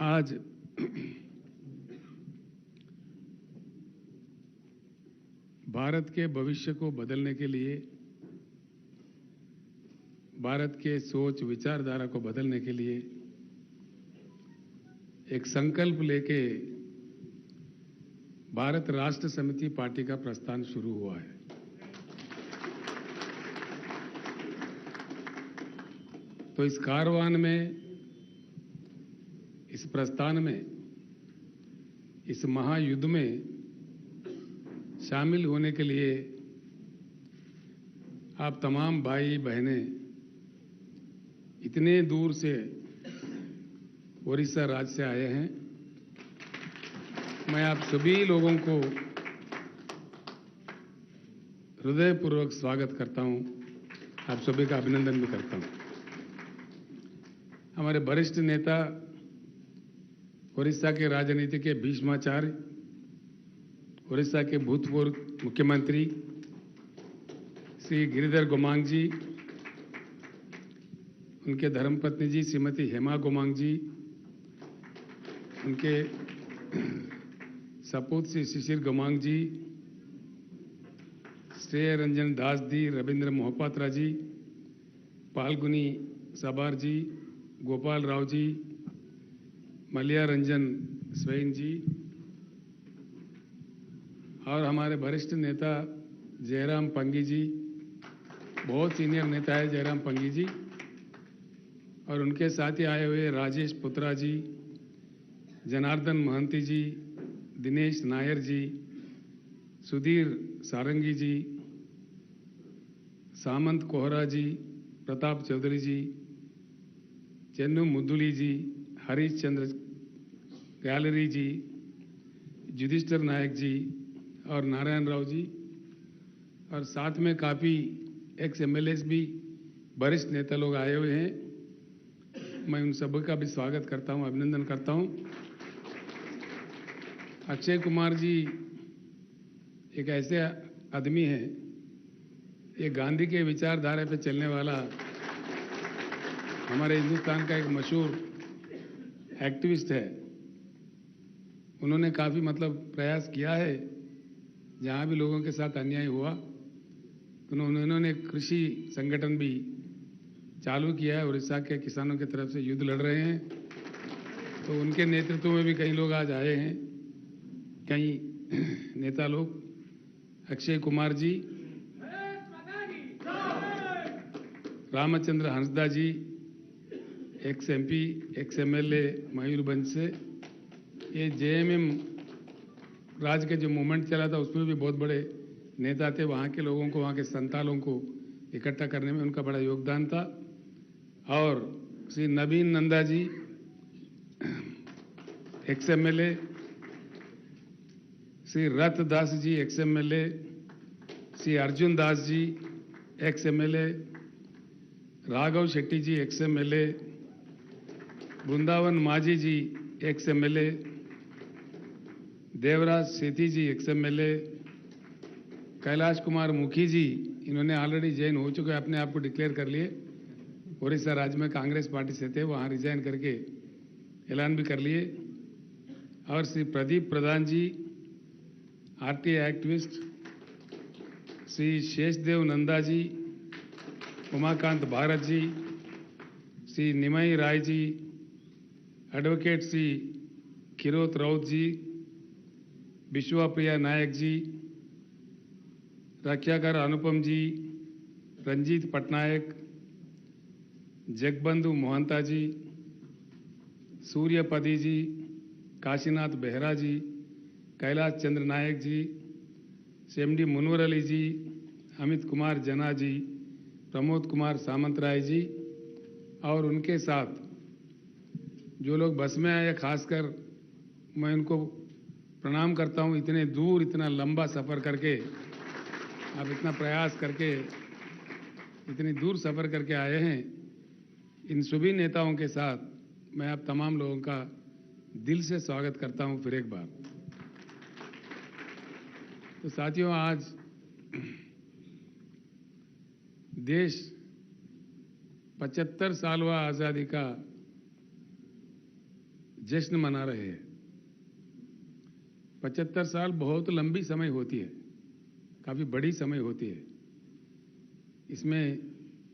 आज भारत के भविष्य को बदलने के लिए, भारत के सोच विचारधारा को बदलने के लिए एक संकल्प लेके भारत राष्ट्र समिति पार्टी का प्रस्थान शुरू हुआ है। तो इस कारवान में, इस प्रस्थान में, इस महायुद्ध में शामिल होने के लिए आप तमाम भाई बहनें इतने दूर से उड़ीसा राज्य से आए हैं। मैं आप सभी लोगों को हृदयपूर्वक स्वागत करता हूं, आप सभी का अभिनंदन भी करता हूं। हमारे वरिष्ठ नेता, उड़ीसा के राजनीति के भीष्माचार्य, उड़ीसा के भूतपूर्व मुख्यमंत्री श्री गिरिधर गोमांग जी, उनके धर्मपत्नी जी श्रीमती हेमा गोमांग जी, उनके सपूत श्री शिशिर गोमांग जी, श्रेय रंजन दास जी, रविंद्र मोहपात्रा जी, पालगुनी सबार जी, गोपाल राव जी, मलिया रंजन स्वैन जी और हमारे वरिष्ठ नेता जयराम पंगी जी, बहुत सीनियर नेता है जयराम पंगी जी, और उनके साथ ही आए हुए राजेश पुत्रा जी, जनार्दन महंती जी, दिनेश नायर जी, सुधीर सारंगी जी, सामंत कोहरा जी, प्रताप चौधरी जी, चन्नू मुदुली जी, हरीश चंद्र गैलरी जी, युधिष्ठिर नायक जी और नारायण राव जी, और साथ में काफ़ी एक्स एमएलएस भी वरिष्ठ नेता लोग आए हुए हैं। मैं उन सभी का भी स्वागत करता हूं, अभिनंदन करता हूं। अक्षय कुमार जी एक ऐसे आदमी हैं, ये गांधी के विचारधारा पे चलने वाला हमारे हिंदुस्तान का एक मशहूर एक्टिविस्ट है। उन्होंने काफ़ी प्रयास किया है, जहाँ भी लोगों के साथ अन्याय हुआ तो उन्होंने कृषि संगठन भी चालू किया है। उड़ीसा के किसानों की तरफ से युद्ध लड़ रहे हैं, तो उनके नेतृत्व में भी कई लोग आज आए हैं, कई नेता लोग। Akshay Kumar ji, Ramchandra Hansda ji, ex MP, ex MLA Mayurbhanj से, ये जेएमएम राज के जो मूवमेंट चला था उसमें भी बहुत बड़े नेता थे। वहाँ के लोगों को, वहाँ के संतालों को इकट्ठा करने में उनका बड़ा योगदान था। और श्री नवीन नंदा जी, एक्स एमएलए, श्री रथ Das ji, ex MLA, Shri Arjun Das ji, ex MLA, Raghav Shetty जी, एक्स एमएलए, वृंदावन माझी जी, एक्स एमएलए, देवराज सेठी जी, एक्स एमएलए, कैलाश कुमार मुखी जी, इन्होंने ऑलरेडी जॉइन हो चुके, अपने आप को डिक्लेयर कर लिए। उड़ीसा राज्य में कांग्रेस पार्टी से थे, वहाँ रिजाइन करके ऐलान भी कर लिए। और श्री प्रदीप प्रधान जी, आरटीआई एक्टिविस्ट, श्री शेषदेव नंदा जी, उमाकांत भारत जी, श्री निमई राय जी, एडवोकेट श्री किरोत राउत जी, विश्वप्रिया नायक जी, रक्षाकर अनुपम जी, रंजीत पटनायक, जगबंधु मोहंता जी, सूर्यपदी जी, काशीनाथ बेहरा जी, कैलाश चंद्र नायक जी, सेमडी मुनवर अली जी, अमित कुमार जना जी, प्रमोद कुमार सामंतराय जी, और उनके साथ जो लोग बस में आए, खासकर मैं उनको प्रणाम करता हूं। इतने दूर, इतना लंबा सफ़र करके, आप इतना प्रयास करके इतनी दूर सफ़र करके आए हैं। इन सभी नेताओं के साथ मैं आप तमाम लोगों का दिल से स्वागत करता हूं फिर एक बार। तो साथियों, आज देश 75 सालवा आज़ादी का जश्न मना रहे हैं। 75 साल बहुत लंबी समय होती है, काफी बड़ी समय होती है। इसमें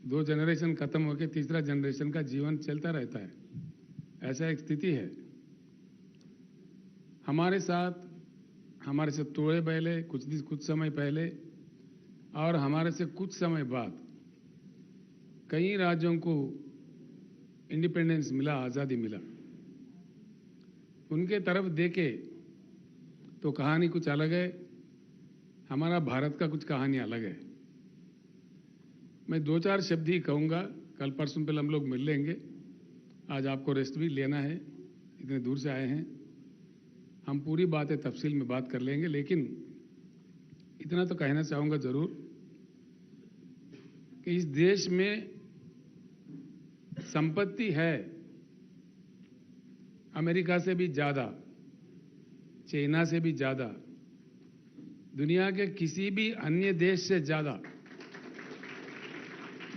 2 जनरेशन खत्म होकर तीसरा जनरेशन का जीवन चलता रहता है, ऐसा एक स्थिति है। हमारे से थोड़े पहले, कुछ समय पहले और हमारे से कुछ समय बाद कई राज्यों को इंडिपेंडेंस मिला, आज़ादी मिला। उनके तरफ देखे तो कहानी कुछ अलग है, हमारा भारत का कुछ कहानी अलग है। मैं 2-4 शब्द ही कहूँगा, कल परसों पहले हम लोग मिल लेंगे। आज आपको रेस्ट भी लेना है, इतने दूर से आए हैं। हम पूरी बातें तफसील में बात कर लेंगे, लेकिन इतना तो कहना चाहूँगा जरूर कि इस देश में संपत्ति है अमेरिका से भी ज्यादा, चाइना से भी ज्यादा, दुनिया के किसी भी अन्य देश से ज्यादा।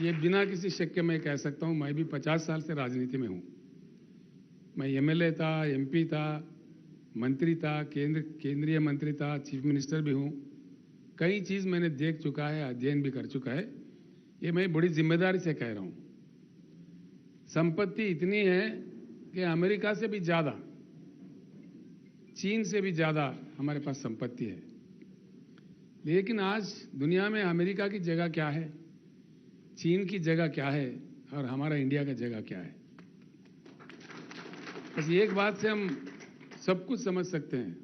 ये बिना किसी शक के मैं कह सकता हूं। मैं भी 50 साल से राजनीति में हूं। मैं एमएलए था, एमपी था, मंत्री था, केंद्रीय मंत्री था, चीफ मिनिस्टर भी हूं। कई चीज मैंने देख चुका है, अध्ययन भी कर चुका है। ये मैं बड़ी जिम्मेदारी से कह रहा हूं। संपत्ति इतनी है कि अमेरिका से भी ज्यादा, चीन से भी ज्यादा हमारे पास संपत्ति है। लेकिन आज दुनिया में अमेरिका की जगह क्या है, चीन की जगह क्या है और हमारा इंडिया का जगह क्या है? बस एक बात से हम सब कुछ समझ सकते हैं।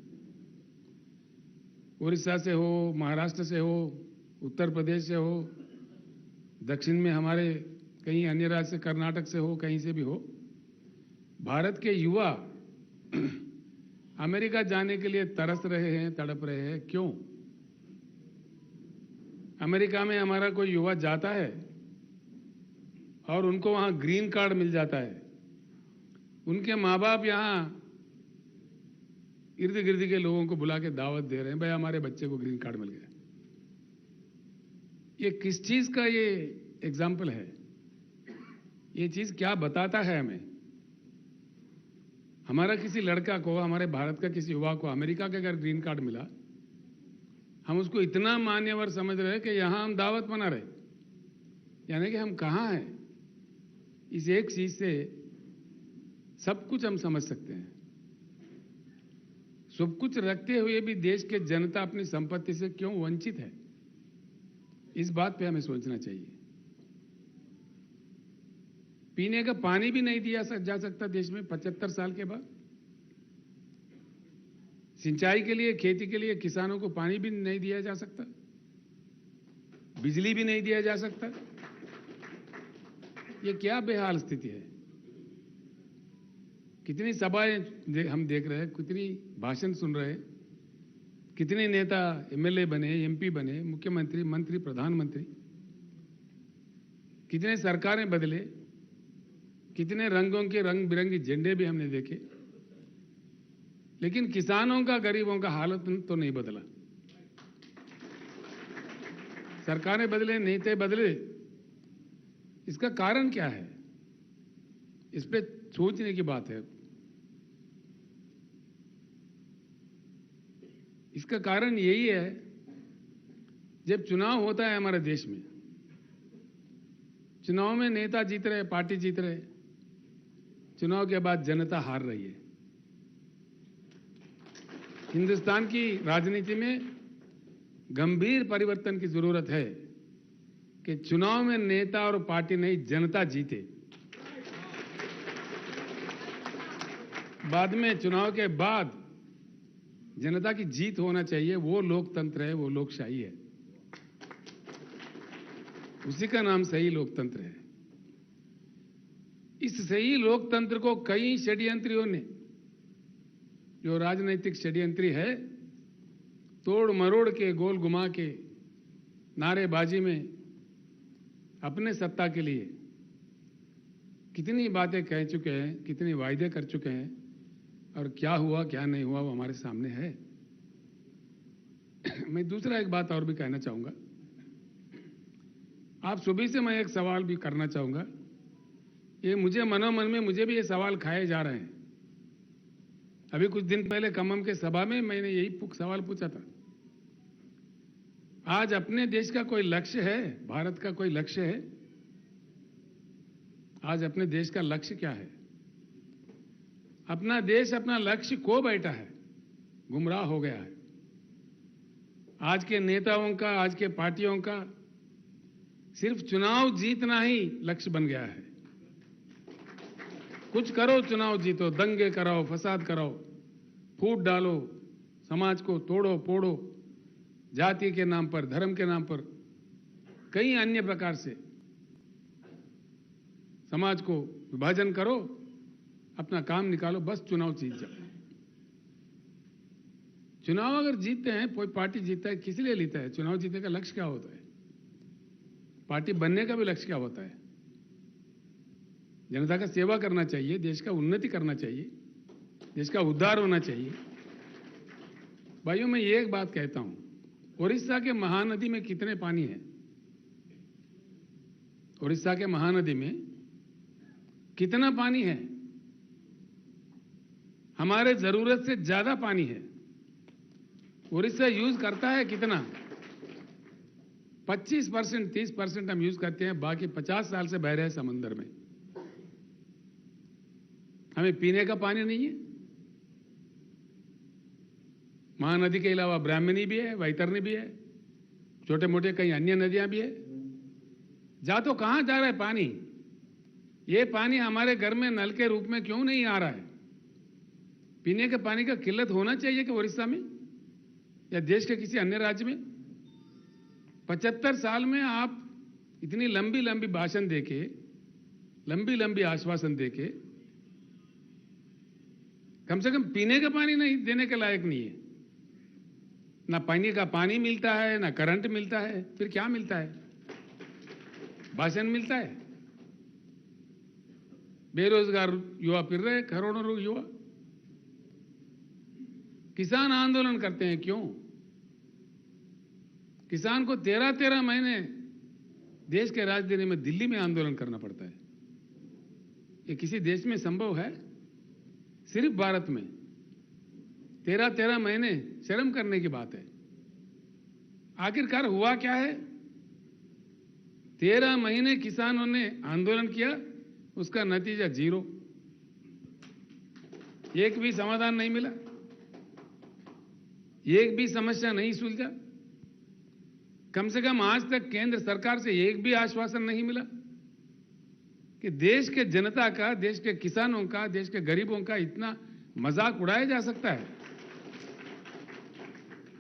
उड़ीसा से हो, महाराष्ट्र से हो, उत्तर प्रदेश से हो, दक्षिण में हमारे कहीं अन्य राज्य से, कर्नाटक से हो, कहीं से भी हो, भारत के युवा अमेरिका जाने के लिए तरस रहे हैं, तड़प रहे हैं। क्यों? अमेरिका में हमारा कोई युवा जाता है और उनको वहां ग्रीन कार्ड मिल जाता है। उनके माँ बाप यहां इर्द गिर्द के लोगों को बुला के दावत दे रहे हैं, भाई हमारे बच्चे को ग्रीन कार्ड मिल गया। ये किस चीज का ये एग्जाम्पल है? ये चीज क्या बताता है हमें? हमारा किसी लड़का को, हमारे भारत का किसी युवा को अमेरिका का अगर ग्रीन कार्ड मिला, हम उसको इतना मान्यवर समझ रहे हैं कि यहां हम दावत मना रहे, यानी कि हम कहां हैं? इस एक चीज से सब कुछ हम समझ सकते हैं। सब कुछ रखते हुए भी देश के जनता अपनी संपत्ति से क्यों वंचित है? इस बात पे हमें सोचना चाहिए। पीने का पानी भी नहीं दिया जा सकता देश में 75 साल के बाद। सिंचाई के लिए, खेती के लिए किसानों को पानी भी नहीं दिया जा सकता, बिजली भी नहीं दिया जा सकता। ये क्या बेहाल स्थिति है? कितनी सभाएं हम देख रहे हैं, कितनी भाषण सुन रहे हैं, कितने नेता एमएलए बने, एमपी बने, मुख्यमंत्री, मंत्री, प्रधानमंत्री, कितने सरकारें बदले, कितने रंगों के रंग बिरंगी झंडे भी हमने देखे, लेकिन किसानों का, गरीबों का हालत तो नहीं बदला। सरकारें बदले, नेता बदले, इसका कारण क्या है? इस पे सोचने की बात है। इसका कारण यही है, जब चुनाव होता है हमारे देश में, चुनाव में नेता जीत रहे, पार्टी जीत रहे, चुनाव के बाद जनता हार रही है। हिंदुस्तान की राजनीति में गंभीर परिवर्तन की जरूरत है कि चुनाव में नेता और पार्टी नहीं, जनता जीते। बाद में, चुनाव के बाद जनता की जीत होना चाहिए। वो लोकतंत्र है, वो लोकशाही है, उसी का नाम सही लोकतंत्र है। इस सही लोकतंत्र को कई षड्यंत्रियों ने, जो राजनीतिक षड्यंत्री है, तोड़ मरोड़ के, गोल घुमा के, नारेबाजी में अपने सत्ता के लिए कितनी बातें कह चुके हैं, कितने वायदे कर चुके हैं, और क्या हुआ क्या नहीं हुआ वो हमारे सामने है। मैं दूसरा एक बात और भी कहना चाहूंगा। आप सभी से मैं एक सवाल भी करना चाहूंगा। ये मुझे मनोमन में, मुझे भी ये सवाल खाए जा रहे हैं अभी कुछ दिन पहले खम्मम के सभा में मैंने यही सवाल पूछा था। आज अपने देश का कोई लक्ष्य है? भारत का कोई लक्ष्य है? आज अपने देश का लक्ष्य क्या है? अपना देश अपना लक्ष्य खो बैठा है, गुमराह हो गया है। आज के नेताओं का, आज के पार्टियों का सिर्फ चुनाव जीतना ही लक्ष्य बन गया है। कुछ करो, चुनाव जीतो, दंगे कराओ, फसाद कराओ, फूट डालो, समाज को तोड़ो फोड़ो, जाति के नाम पर, धर्म के नाम पर, कई अन्य प्रकार से समाज को विभाजन करो, अपना काम निकालो, बस चुनाव जीत जाओ। चुनाव अगर जीतते हैं, कोई पार्टी जीतता है, किस लिए जीतता है? चुनाव जीतने का लक्ष्य क्या होता है? पार्टी बनने का भी लक्ष्य क्या होता है? जनता का सेवा करना चाहिए, देश का उन्नति करना चाहिए, देश का उद्धार होना चाहिए। भाइयों, मैं ये एक बात कहता हूं, उड़ीसा के महानदी में कितने पानी है? उड़ीसा के महानदी में कितना पानी है? हमारे जरूरत से ज्यादा पानी है। उड़ीसा यूज करता है कितना? 25%, 30% हम यूज करते हैं, बाकी 50 साल से बह रहे हैं समंदर में। हमें पीने का पानी नहीं है। महानदी के अलावा ब्राह्मणी भी है, वैतरणी भी है, छोटे मोटे कई अन्य नदियां भी है। जा तो कहां जा रहा है पानी? ये पानी हमारे घर में नल के रूप में क्यों नहीं आ रहा है? पीने के पानी का किल्लत होना चाहिए कि उड़ीसा में या देश के किसी अन्य राज्य में? 75 साल में आप इतनी लंबी लंबी भाषण देके, लंबी लंबी आश्वासन देके, कम से कम पीने का पानी नहीं देने के लायक नहीं है। ना पानी का पानी मिलता है, ना करंट मिलता है, फिर क्या मिलता है? भाषण मिलता है। बेरोजगार युवा फिर रहे, करोड़ों युवा। किसान आंदोलन करते हैं, क्यों? किसान को 13-13 महीने देश के राजधानी में दिल्ली में आंदोलन करना पड़ता है। ये किसी देश में संभव है? सिर्फ भारत में 13-13 महीने शर्म करने की बात है। आखिरकार हुआ क्या है? 13 महीने किसानों ने आंदोलन किया, उसका नतीजा जीरो। एक भी समाधान नहीं मिला, एक भी समस्या नहीं सुलझा। कम से कम आज तक केंद्र सरकार से एक भी आश्वासन नहीं मिला कि देश के जनता का, देश के किसानों का, देश के गरीबों का इतना मजाक उड़ाया जा सकता है।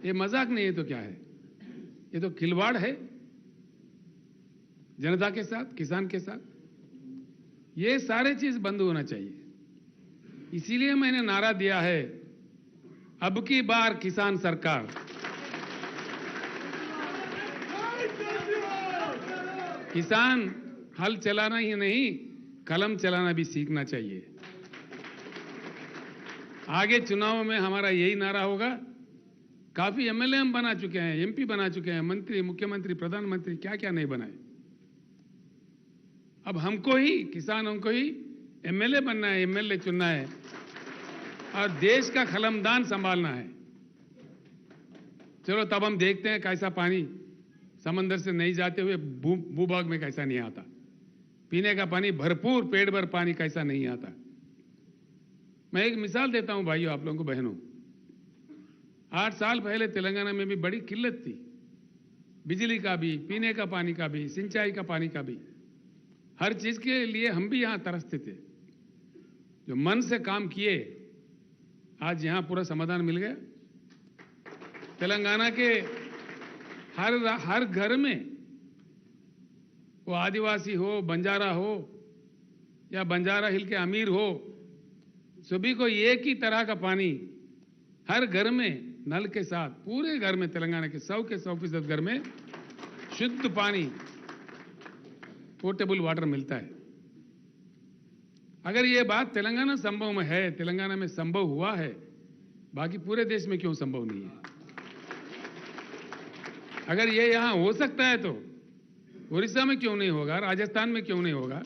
ये मजाक नहीं है तो क्या है? ये तो खिलवाड़ है जनता के साथ, किसान के साथ। ये सारे चीज बंद होना चाहिए। इसीलिए मैंने नारा दिया है, अब की बार किसान सरकार। किसान हल चलाना ही नहीं, कलम चलाना भी सीखना चाहिए। आगे चुनाव में हमारा यही नारा होगा। काफी एमएलए हम बना चुके हैं, एमपी बना चुके हैं, मंत्री, मुख्यमंत्री, प्रधानमंत्री, क्या क्या नहीं बनाए। अब हमको ही, किसानों को ही एमएलए बनना है, एमएलए चुनना है और देश का कलमदान संभालना है। चलो तब हम देखते हैं कैसा पानी समंदर से नहीं जाते हुए भूभाग में कैसा नहीं आता, पीने का पानी भरपूर पेट भर पानी कैसा नहीं आता। मैं एक मिसाल देता हूं भाइयों, आप लोगों को, बहनों। 8 साल पहले तेलंगाना में भी बड़ी किल्लत थी, बिजली का भी, पीने का पानी का भी, सिंचाई का पानी का भी। हर चीज के लिए हम भी यहां तरसते थे। जो मन से काम किए, आज यहां पूरा समाधान मिल गया। तेलंगाना के हर घर में, वो आदिवासी हो, बंजारा हो या बंजारा हिल के अमीर हो, सभी को एक ही तरह का पानी हर घर में नल के साथ, पूरे घर में, तेलंगाना के 100 के 100% घर में शुद्ध पानी, पोर्टेबल वाटर मिलता है। अगर ये बात तेलंगाना संभव में है, तेलंगाना में संभव हुआ है, बाकी पूरे देश में क्यों संभव नहीं है? अगर ये यहां हो सकता है तो उड़ीसा में क्यों नहीं होगा? राजस्थान में क्यों नहीं होगा?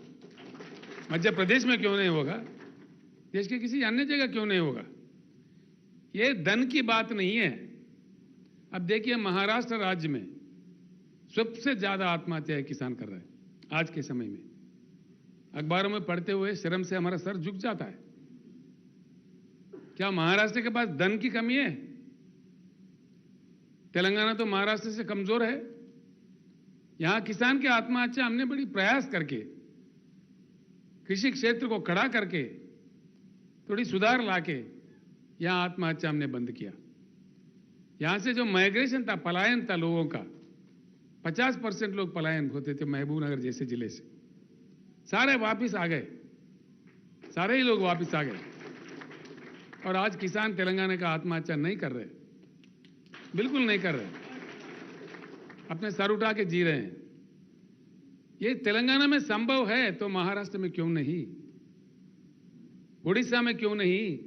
मध्य प्रदेश में क्यों नहीं होगा? देश के किसी अन्य जगह क्यों नहीं होगा? ये धन की बात नहीं है। अब देखिए महाराष्ट्र राज्य में सबसे ज्यादा आत्महत्या किसान कर रहे हैं आज के समय में। अखबारों में पढ़ते हुए शर्म से हमारा सर झुक जाता है। क्या महाराष्ट्र के पास धन की कमी है? तेलंगाना तो महाराष्ट्र से कमजोर है। यहां किसान की आत्महत्या हमने बड़ी प्रयास करके कृषि क्षेत्र को खड़ा करके थोड़ी सुधार लाके यहां आत्महत्या हमने बंद किया। यहां से जो माइग्रेशन था, पलायन था लोगों का, 50% लोग पलायन होते थे महबूबनगर जैसे जिले से, सारे वापस आ गए, सारे ही लोग वापस आ गए। और आज किसान तेलंगाना का आत्महत्या नहीं कर रहे, बिल्कुल नहीं कर रहे, अपने सर उठा के जी रहे हैं। ये तेलंगाना में संभव है तो महाराष्ट्र में क्यों नहीं, उड़ीसा में क्यों नहीं?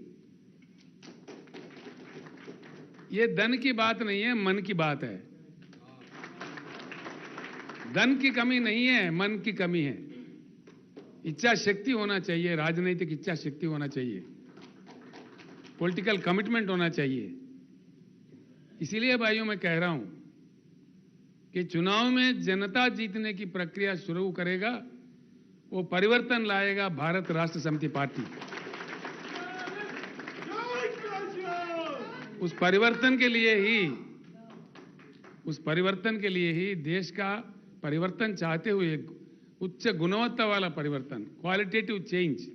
ये धन की बात नहीं है, मन की बात है। धन की कमी नहीं है, मन की कमी है। इच्छा शक्ति होना चाहिए, राजनीतिक इच्छा शक्ति होना चाहिए, पॉलिटिकल कमिटमेंट होना चाहिए। इसीलिए भाइयों मैं कह रहा हूं कि चुनाव में जनता जीतने की प्रक्रिया शुरू करेगा, वो परिवर्तन लाएगा भारत राष्ट्र समिति पार्टी। उस परिवर्तन के लिए ही देश का परिवर्तन चाहते हुए उच्च गुणवत्ता वाला परिवर्तन, क्वालिटेटिव चेंज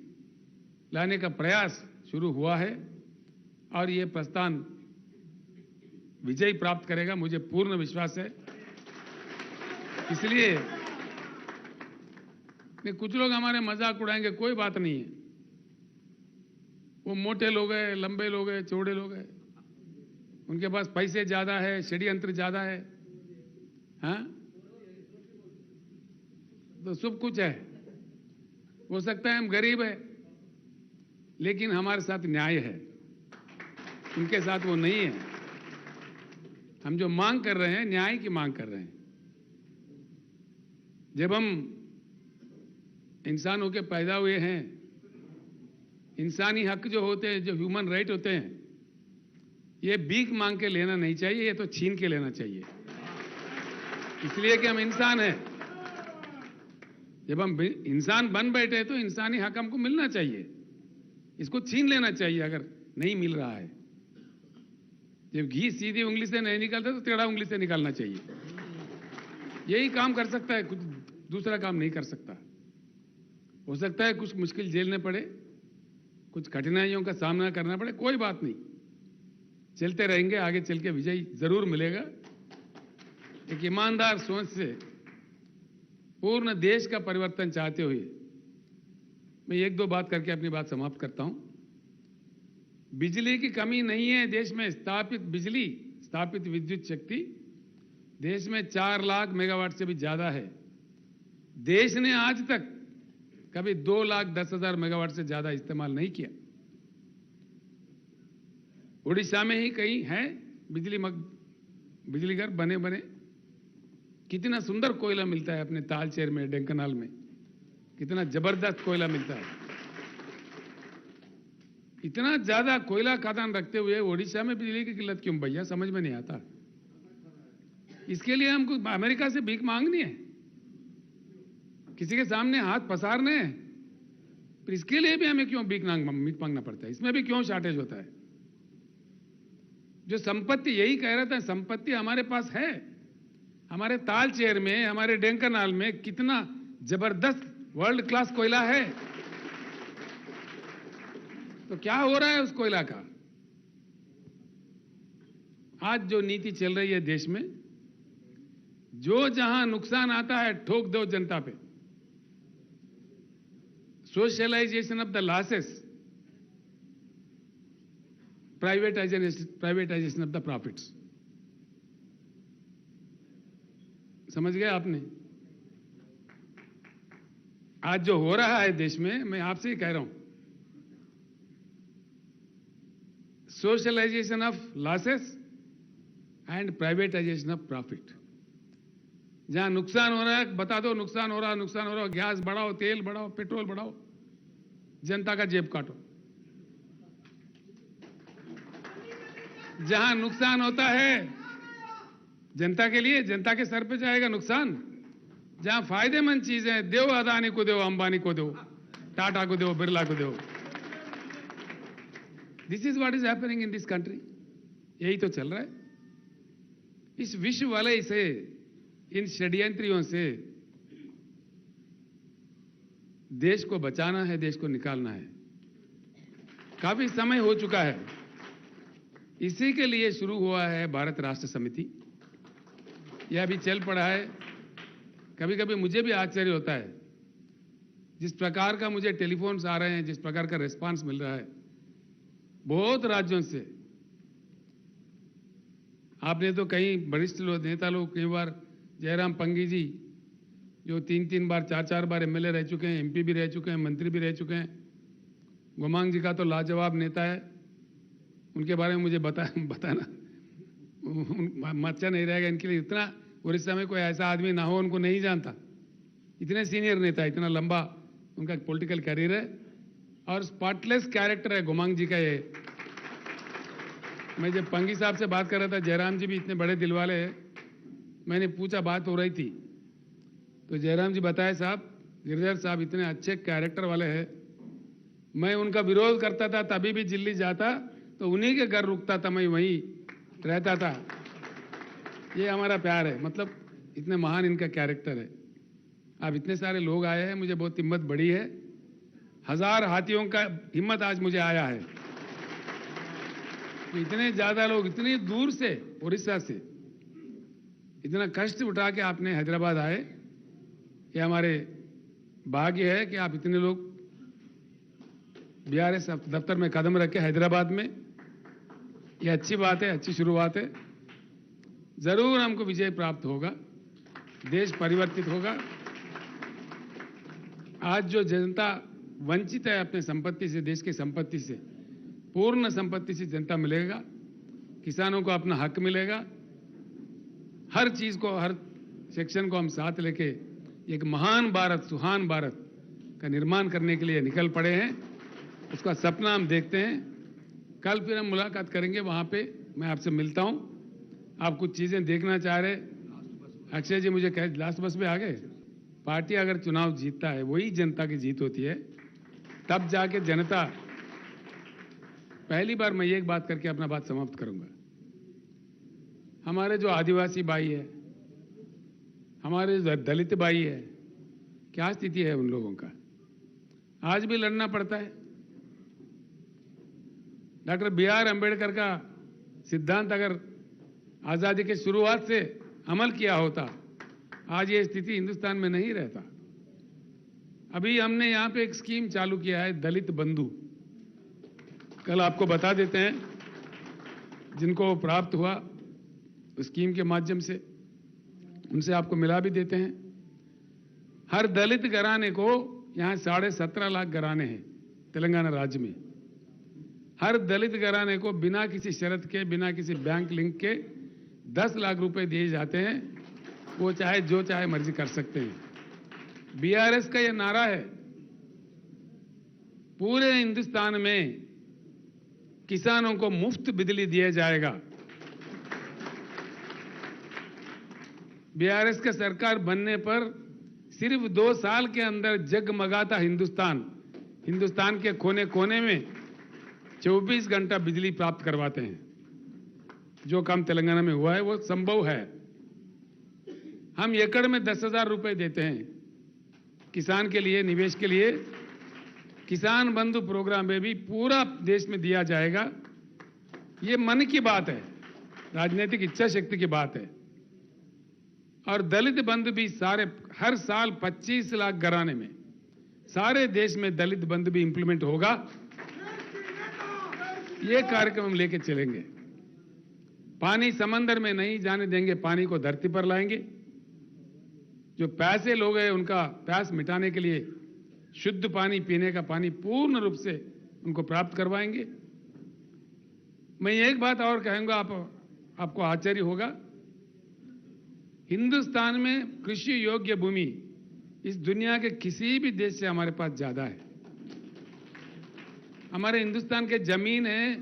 लाने का प्रयास शुरू हुआ है और ये प्रस्थान विजय प्राप्त करेगा, मुझे पूर्ण विश्वास है। इसलिए कुछ लोग हमारे मजाक उड़ाएंगे, कोई बात नहीं है। वो मोटे लोग हैं, लंबे लोग हैं, चौड़े लोग हैं, उनके पास पैसे ज्यादा है, षड्यंत्र ज्यादा है, हाँ, तो सब कुछ है। हो सकता है हम गरीब है, लेकिन हमारे साथ न्याय है, उनके साथ वो नहीं है। हम जो मांग कर रहे हैं, न्याय की मांग कर रहे हैं। जब हम इंसान होकर पैदा हुए हैं, इंसानी हक जो होते हैं, जो ह्यूमन राइट होते हैं, ये भीख मांग के लेना नहीं चाहिए, ये तो छीन के लेना चाहिए। इसलिए कि हम इंसान हैं। जब हम इंसान बन बैठे तो इंसानी हक हमको मिलना चाहिए, इसको छीन लेना चाहिए अगर नहीं मिल रहा है। जब घी सीधी उंगली से नहीं निकलता तो टेढ़ा उंगली से निकालना चाहिए। यही काम कर सकता है, कुछ दूसरा काम नहीं कर सकता। हो सकता है कुछ मुश्किल झेलने पड़े, कुछ कठिनाइयों का सामना करना पड़े, कोई बात नहीं, चलते रहेंगे, आगे चल के विजय जरूर मिलेगा। एक ईमानदार सोच से पूर्ण देश का परिवर्तन चाहते हुए मैं एक दो बात करके अपनी बात समाप्त करता हूं। बिजली की कमी नहीं है देश में। स्थापित विद्युत शक्ति देश में 4 लाख मेगावाट से भी ज्यादा है। देश ने आज तक कभी 2,10,000 मेगावाट से ज्यादा इस्तेमाल नहीं किया। उड़ीसा में ही कहीं है बिजली घर बने। कितना सुंदर कोयला मिलता है अपने तालचेर में, ढेंकनाल में, कितना जबरदस्त कोयला मिलता है। इतना ज्यादा कोयला खदान रखते हुए ओडिशा में बिजली की किल्लत क्यों भैया, समझ में नहीं आता। इसके लिए हमको अमेरिका से भीख मांगनी है, किसी के सामने हाथ पसारने हैं, फिर इसके लिए भी हमें क्यों भीख मांगना पड़ता है? इसमें भी क्यों शॉर्टेज होता है? जो संपत्ति, यही कह रहा था, संपत्ति हमारे पास है। हमारे तालचेर में, हमारे ढेंकनाल में कितना जबरदस्त वर्ल्ड क्लास कोयला है। तो क्या हो रहा है उस कोयला का? आज जो नीति चल रही है देश में, जो जहां नुकसान आता है ठोक दो जनता पे। Socialisation of the losses, privatisation of the profits. समझ गए आपने? आज जो हो रहा है देश में, मैं आपसे ही कह रहा हूं, socialisation of losses and privatisation of profit. जहां नुकसान हो रहा है बता दो, नुकसान हो रहा, गैस बढ़ाओ, तेल बढ़ाओ, पेट्रोल बढ़ाओ, जनता का जेब काटो। जहां नुकसान होता है जनता के लिए, जनता के सर पे जाएगा नुकसान। जहां फायदेमंद चीजें दो, अदानी को दो, अंबानी को दो, टाटा को दो, बिरला को दो। This is what is happening in this country. यही तो चल रहा है। इस विश्व वलय से, इन षड्यंत्रियों से देश को बचाना है, देश को निकालना है। काफी समय हो चुका है। इसी के लिए शुरू हुआ है भारत राष्ट्र समिति। यह अभी चल पड़ा है। कभी कभी मुझे भी आश्चर्य होता है, जिस प्रकार का मुझे टेलीफोन्स आ रहे हैं, जिस प्रकार का रिस्पांस मिल रहा है बहुत राज्यों से। आपने तो कई वरिष्ठ लोग, नेता लोग, कई बार जयराम पंगी जी जो 3-3 बार 4-4 बार एमएलए रह चुके हैं, एमपी भी रह चुके हैं, मंत्री भी रह चुके हैं। गोमांग जी का तो लाजवाब नेता है, उनके बारे में मुझे बताना अच्छा नहीं रहेगा इनके लिए। इतना उड़ीसा में कोई ऐसा आदमी ना हो उनको नहीं जानता। इतने सीनियर नेता, इतना लंबा उनका पॉलिटिकल करियर है और स्पॉटलेस कैरेक्टर है गोमांग जी का। ये मैं जब पंगी साहब से बात कर रहा था, जयराम जी भी इतने बड़े दिल वाले हैं, मैंने पूछा, बात हो रही थी तो जयराम जी बताए, साहब गिरधर साहब इतने अच्छे कैरेक्टर वाले हैं, मैं उनका विरोध करता था तभी भी दिल्ली जाता तो उन्हीं के घर रुकता था, मैं वहीं रहता था। ये हमारा प्यार है। मतलब इतने महान इनका कैरेक्टर है। अब इतने सारे लोग आए हैं, मुझे बहुत हिम्मत बढ़ी है। 1000 हाथियों का हिम्मत आज मुझे आया है। तो इतने ज्यादा लोग इतनी दूर से, उड़ीसा से इतना कष्ट उठा के आपने हैदराबाद आए, ये हमारे भाग्य है कि आप इतने लोग बीआरएस दफ्तर में कदम रखे हैदराबाद में। ये अच्छी बात है, अच्छी शुरुआत है। जरूर हमको विजय प्राप्त होगा, देश परिवर्तित होगा। आज जो जनता वंचित है अपने संपत्ति से, देश की संपत्ति से, पूर्ण संपत्ति से जनता मिलेगा। किसानों को अपना हक मिलेगा। हर चीज को, हर सेक्शन को हम साथ लेके एक महान भारत, सुहान भारत का निर्माण करने के लिए निकल पड़े हैं। उसका सपना हम देखते हैं। कल फिर हम मुलाकात करेंगे, वहां पे मैं आपसे मिलता हूं। आप कुछ चीजें देखना चाह रहे। अक्षय जी मुझे कहे लास्ट बस में आ गए। पार्टी अगर चुनाव जीतता है, वही जनता की जीत होती है, तब जाके जनता। पहली बार मैं एक बात करके अपना बात समाप्त करूंगा। हमारे जो आदिवासी भाई है, हमारे दलित भाई है, क्या स्थिति है उन लोगों का? आज भी लड़ना पड़ता है। Doctor B R. अंबेडकर का सिद्धांत अगर आजादी के शुरुआत से अमल किया होता, आज ये स्थिति हिंदुस्तान में नहीं रहता। अभी हमने यहां पे एक स्कीम चालू किया है, दलित बंधु। कल आपको बता देते हैं, जिनको प्राप्त हुआ स्कीम के माध्यम से, उनसे आपको मिला भी देते हैं। हर दलित घराने को, यहां 17.5 लाख घराने हैं तेलंगाना राज्य में। हर दलित घराने को बिना किसी शर्त के, बिना किसी बैंक लिंक के 10 लाख रुपए दिए जाते हैं। वो चाहे जो चाहे मर्जी कर सकते हैं। बीआरएस का ये नारा है, पूरे हिंदुस्तान में किसानों को मुफ्त बिजली दिया जाएगा। बीआरएस का सरकार बनने पर सिर्फ 2 साल के अंदर जगमगाता हिंदुस्तान के कोने कोने में 24 घंटा बिजली प्राप्त करवाते हैं। जो काम तेलंगाना में हुआ है वो संभव है। हम एकड़ में 10,000 रुपए देते हैं किसान के लिए, निवेश के लिए। किसान बंधु प्रोग्राम में भी पूरा देश में दिया जाएगा। ये मन की बात है, राजनीतिक इच्छा शक्ति की बात है। और दलित बंधु भी हर साल 25 लाख घराने में, सारे देश में दलित बंधु भी इंप्लीमेंट होगा। ये कार्यक्रम हम लेके चलेंगे। पानी समंदर में नहीं जाने देंगे, पानी को धरती पर लाएंगे। जो प्यासे लोग हैं उनका प्यास मिटाने के लिए शुद्ध पानी, पीने का पानी पूर्ण रूप से उनको प्राप्त करवाएंगे। मैं एक बात और कहूंगा, आपको आश्चर्य होगा। हिंदुस्तान में कृषि योग्य भूमि इस दुनिया के किसी भी देश से हमारे पास ज्यादा है। हमारे हिंदुस्तान के जमीन है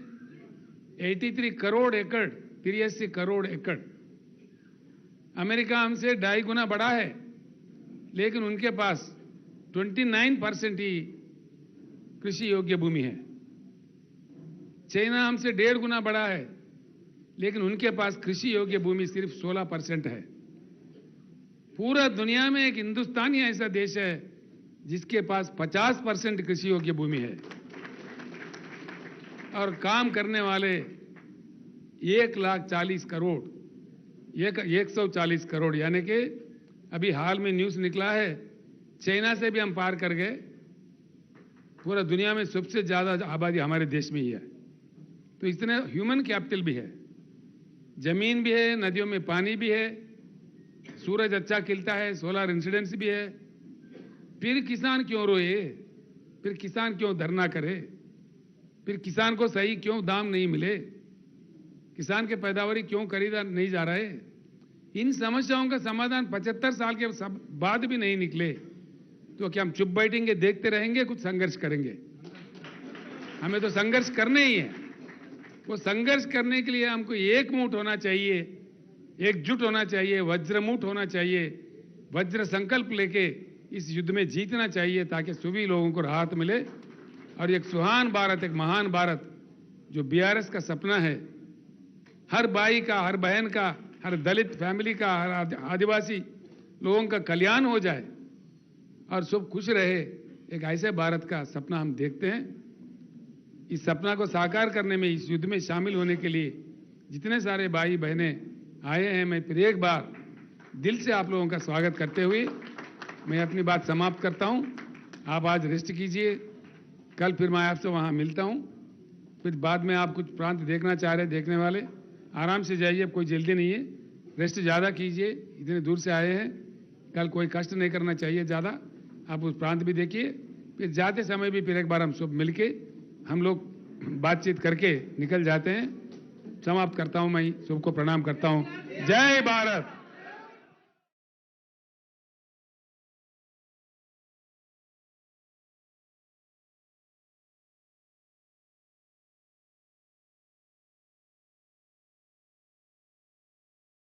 83 करोड़ एकड़, 83 करोड़ एकड़। अमेरिका हमसे 2.5 गुना बड़ा है, लेकिन उनके पास 29% ही कृषि योग्य भूमि है। चाइना हमसे 1.5 गुना बड़ा है, लेकिन उनके पास कृषि योग्य भूमि सिर्फ 16% है। पूरा दुनिया में एक हिंदुस्तान ही ऐसा देश है जिसके पास 50% कृषि योग्य भूमि है और काम करने वाले 140 करोड़, 140 करोड़, यानी कि अभी हाल में न्यूज़ निकला है, चाइना से भी हम पार कर गए। पूरा दुनिया में सबसे ज्यादा आबादी हमारे देश में ही है। तो इतने ह्यूमन कैपिटल भी है, जमीन भी है, नदियों में पानी भी है, सूरज अच्छा खिलता है, सोलर इंसिडेंस भी है। फिर किसान क्यों रोए? फिर किसान क्यों धरना करे? फिर किसान को सही क्यों दाम नहीं मिले? किसान के पैदावारी क्यों खरीदा नहीं जा रहा है? इन समस्याओं का समाधान 75 साल के बाद भी नहीं निकले तो क्या हम चुप बैठेंगे, देखते रहेंगे? कुछ संघर्ष करेंगे। हमें तो संघर्ष करने ही है। वो संघर्ष करने के लिए हमको एकमुठ होना चाहिए, एकजुट होना चाहिए, वज्रमुठ होना चाहिए, वज्र संकल्प लेके इस युद्ध में जीतना चाहिए ताकि सभी लोगों को राहत मिले और एक सुहान भारत, एक महान भारत जो बीआरएस का सपना है, हर भाई का, हर बहन का, हर दलित फैमिली का, हर आदिवासी लोगों का कल्याण हो जाए और सब खुश रहे, एक ऐसे भारत का सपना हम देखते हैं। इस सपना को साकार करने में, इस युद्ध में शामिल होने के लिए जितने सारे भाई बहनें आए हैं, मैं फिर एक बार दिल से आप लोगों का स्वागत करते हुए मैं अपनी बात समाप्त करता हूं। आप आज रेस्ट कीजिए, कल फिर मैं आपसे वहां मिलता हूं। फिर बाद में आप कुछ प्रांत देखना चाह रहे, देखने वाले आराम से जाइए, कोई जल्दी नहीं है, रेस्ट ज़्यादा कीजिए, इतने दूर से आए हैं, कल कोई कष्ट नहीं करना चाहिए ज़्यादा। आप उस प्रांत भी देखिए, फिर जाते समय भी फिर एक बार हम सब मिलके हम लोग बातचीत करके निकल जाते हैं। समाप्त करता हूं, मैं सबको प्रणाम करता हूं। जय भारत।